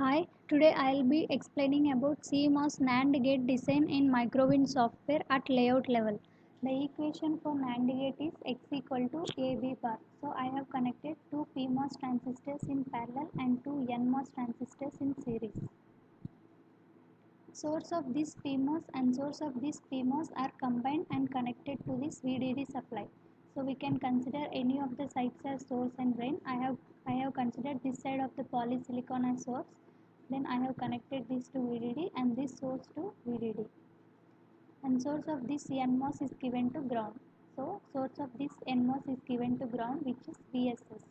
Hi, today I'll be explaining about CMOS NAND gate design in Microwind software at layout level. The equation for NAND gate is X equal to AB bar. So I have connected two PMOS transistors in parallel and two NMOS transistors in series. Source of this PMOS and source of this PMOS are combined and connected to this VDD supply. So we can consider any of the sides as source and drain. I have considered this side of the polysilicon as source. Then I have connected this to VDD and this source to VDD. And source of this NMOS is given to ground. So source of this NMOS is given to ground, which is VSS.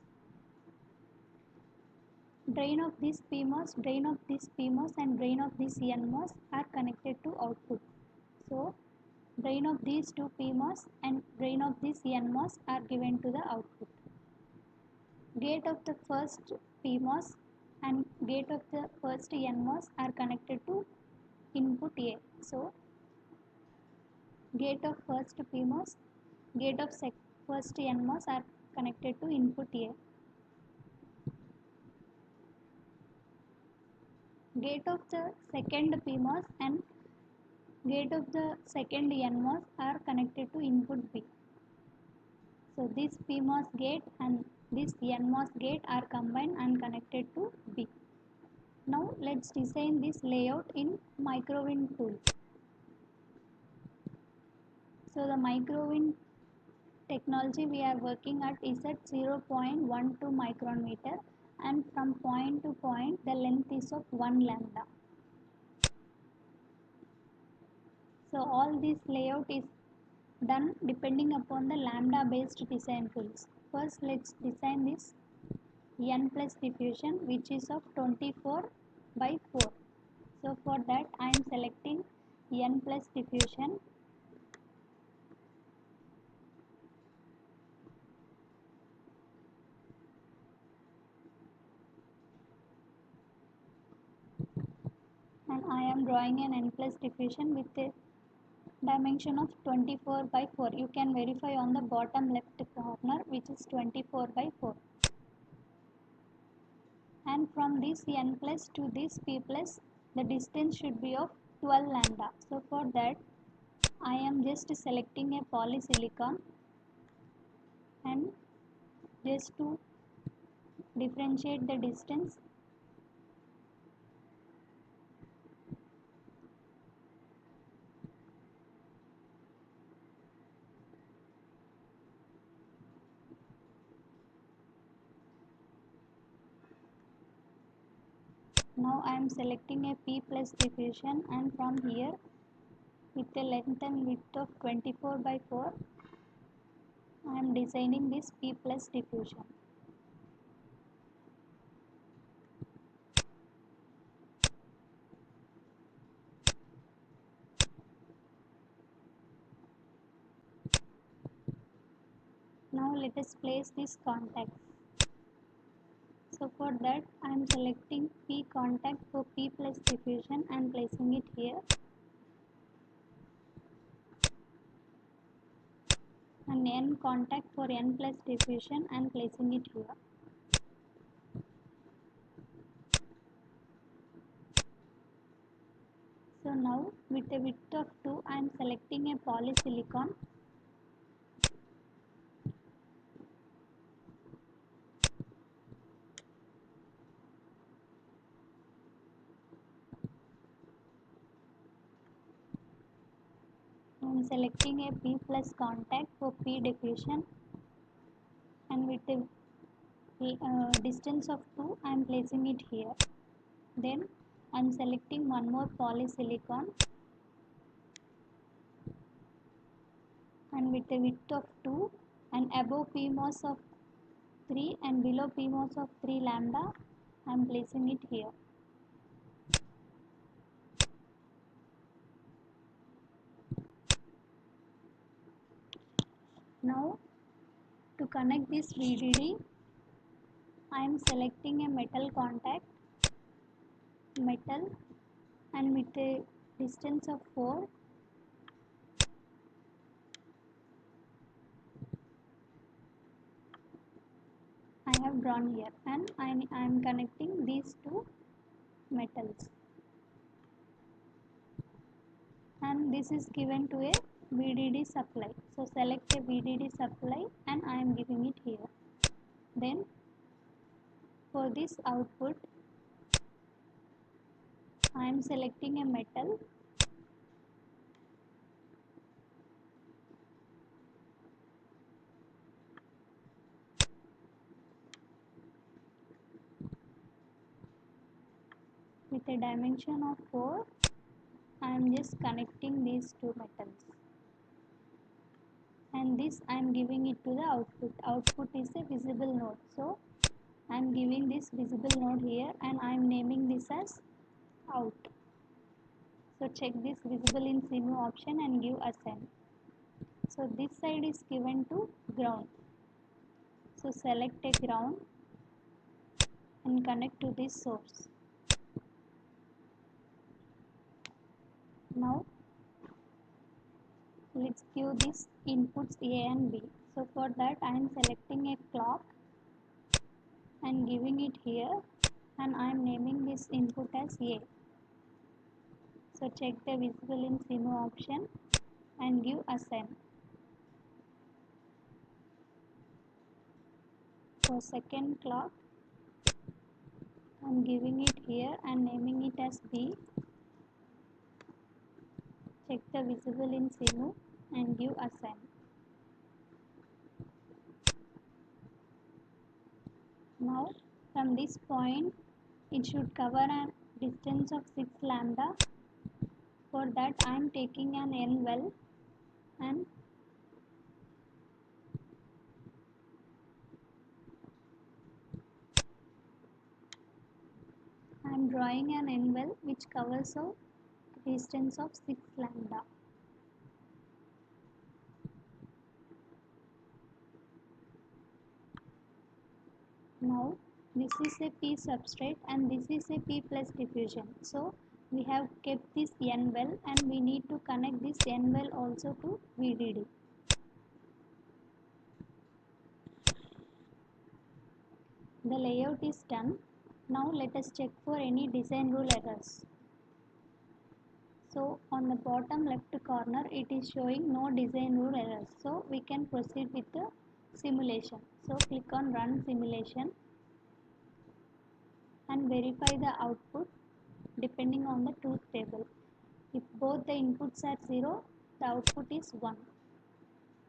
Drain of this PMOS, drain of this PMOS and drain of this NMOS are connected to output. So drain of these two PMOS and drain of this NMOS are given to the output. Gate of the first PMOS and gate of the first NMOS are connected to input A. So gate of first PMOS, gate of first NMOS are connected to input A. Gate of the second PMOS and gate of the second NMOS are connected to input B. So this PMOS gate and this NMOS gate are combined and connected to B. Now let's design this layout in Microwind tool. So the Microwind technology we are working at is at 0.12 micrometer and from point to point the length is of 1 lambda. So all this layout is done depending upon the lambda based design tools. First let's design this N plus diffusion which is of 24 by 4. So for that I am selecting N plus diffusion. And I am drawing an N plus diffusion with a dimension of 24 by 4. You can verify on the bottom left corner which is 24 by 4. And from this N plus to this P plus the distance should be of 12 lambda. So for that I am just selecting a polysilicon and just to differentiate the distance now I am selecting a P plus diffusion and from here with a length and width of 24 by 4 I am designing this P plus diffusion. Now let us place this contact. So for that I am selecting P contact for P plus diffusion and placing it here. And N contact for N plus diffusion and placing it here. So now with a width of 2 I am selecting a polysilicon I am selecting a P plus contact for P diffusion and with a distance of 2 I am placing it here. Then I am selecting one more polysilicon and with a width of 2 and above PMOS of 3 and below PMOS of 3 lambda I am placing it here. Now to connect this VDD I am selecting a metal contact, metal and with a distance of 4 I have drawn here and I am connecting these two metals, and this is given to a VDD supply. So select a VDD supply and I am giving it here. Then for this output I am selecting a metal with a dimension of 4. I am just connecting these two metals, and this I am giving it to the output. Output is a visible node, so I am giving this visible node here and I am naming this as out. So check this visible in CMU option and give assign. So this side is given to ground. So select a ground and connect to this source. Now let's give these inputs A and B. So for that I am selecting a clock and giving it here, and I am naming this input as A. So check the visible in CMU option and give assign. For second clock I am giving it here and naming it as B. Check the visible in CMU and give assign. Now from this point it should cover a distance of 6 lambda. For that I am taking an N well and I am drawing an N well which covers a distance of 6 lambda. Now this is a P substrate and this is a P plus diffusion. So we have kept this N well and we need to connect this N well also to VDD. The layout is done. Now let us check for any design rule errors. So on the bottom left corner it is showing no design rule errors. So we can proceed with the simulation. So click on run simulation and verify the output depending on the truth table. If both the inputs are 0, the output is 1.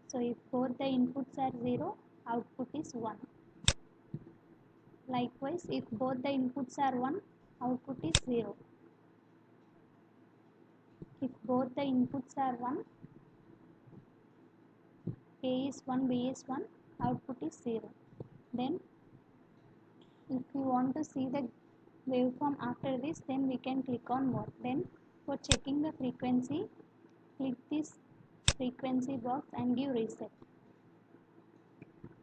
So if both the inputs are 0, output is 1. Likewise, if both the inputs are 1, output is 0. If both the inputs are 1, A is 1, B is 1, output is 0. Then if we want to see the waveform after this, then we can click on more. Then for checking the frequency, click this frequency box and give reset.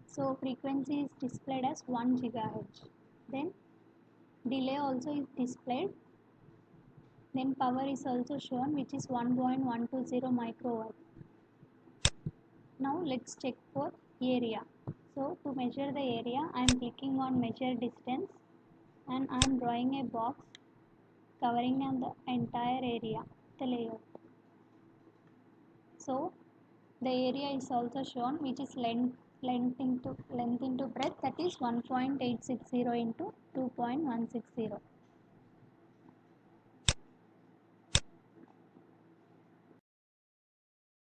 So frequency is displayed as 1 GHz. Then delay also is displayed. Then power is also shown, which is 1.120 microwatt. Now let's check for area. So to measure the area, I am clicking on measure distance and I am drawing a box covering the entire area, the layout. So the area is also shown, which is length into breadth, that is 1.860 into 2.160.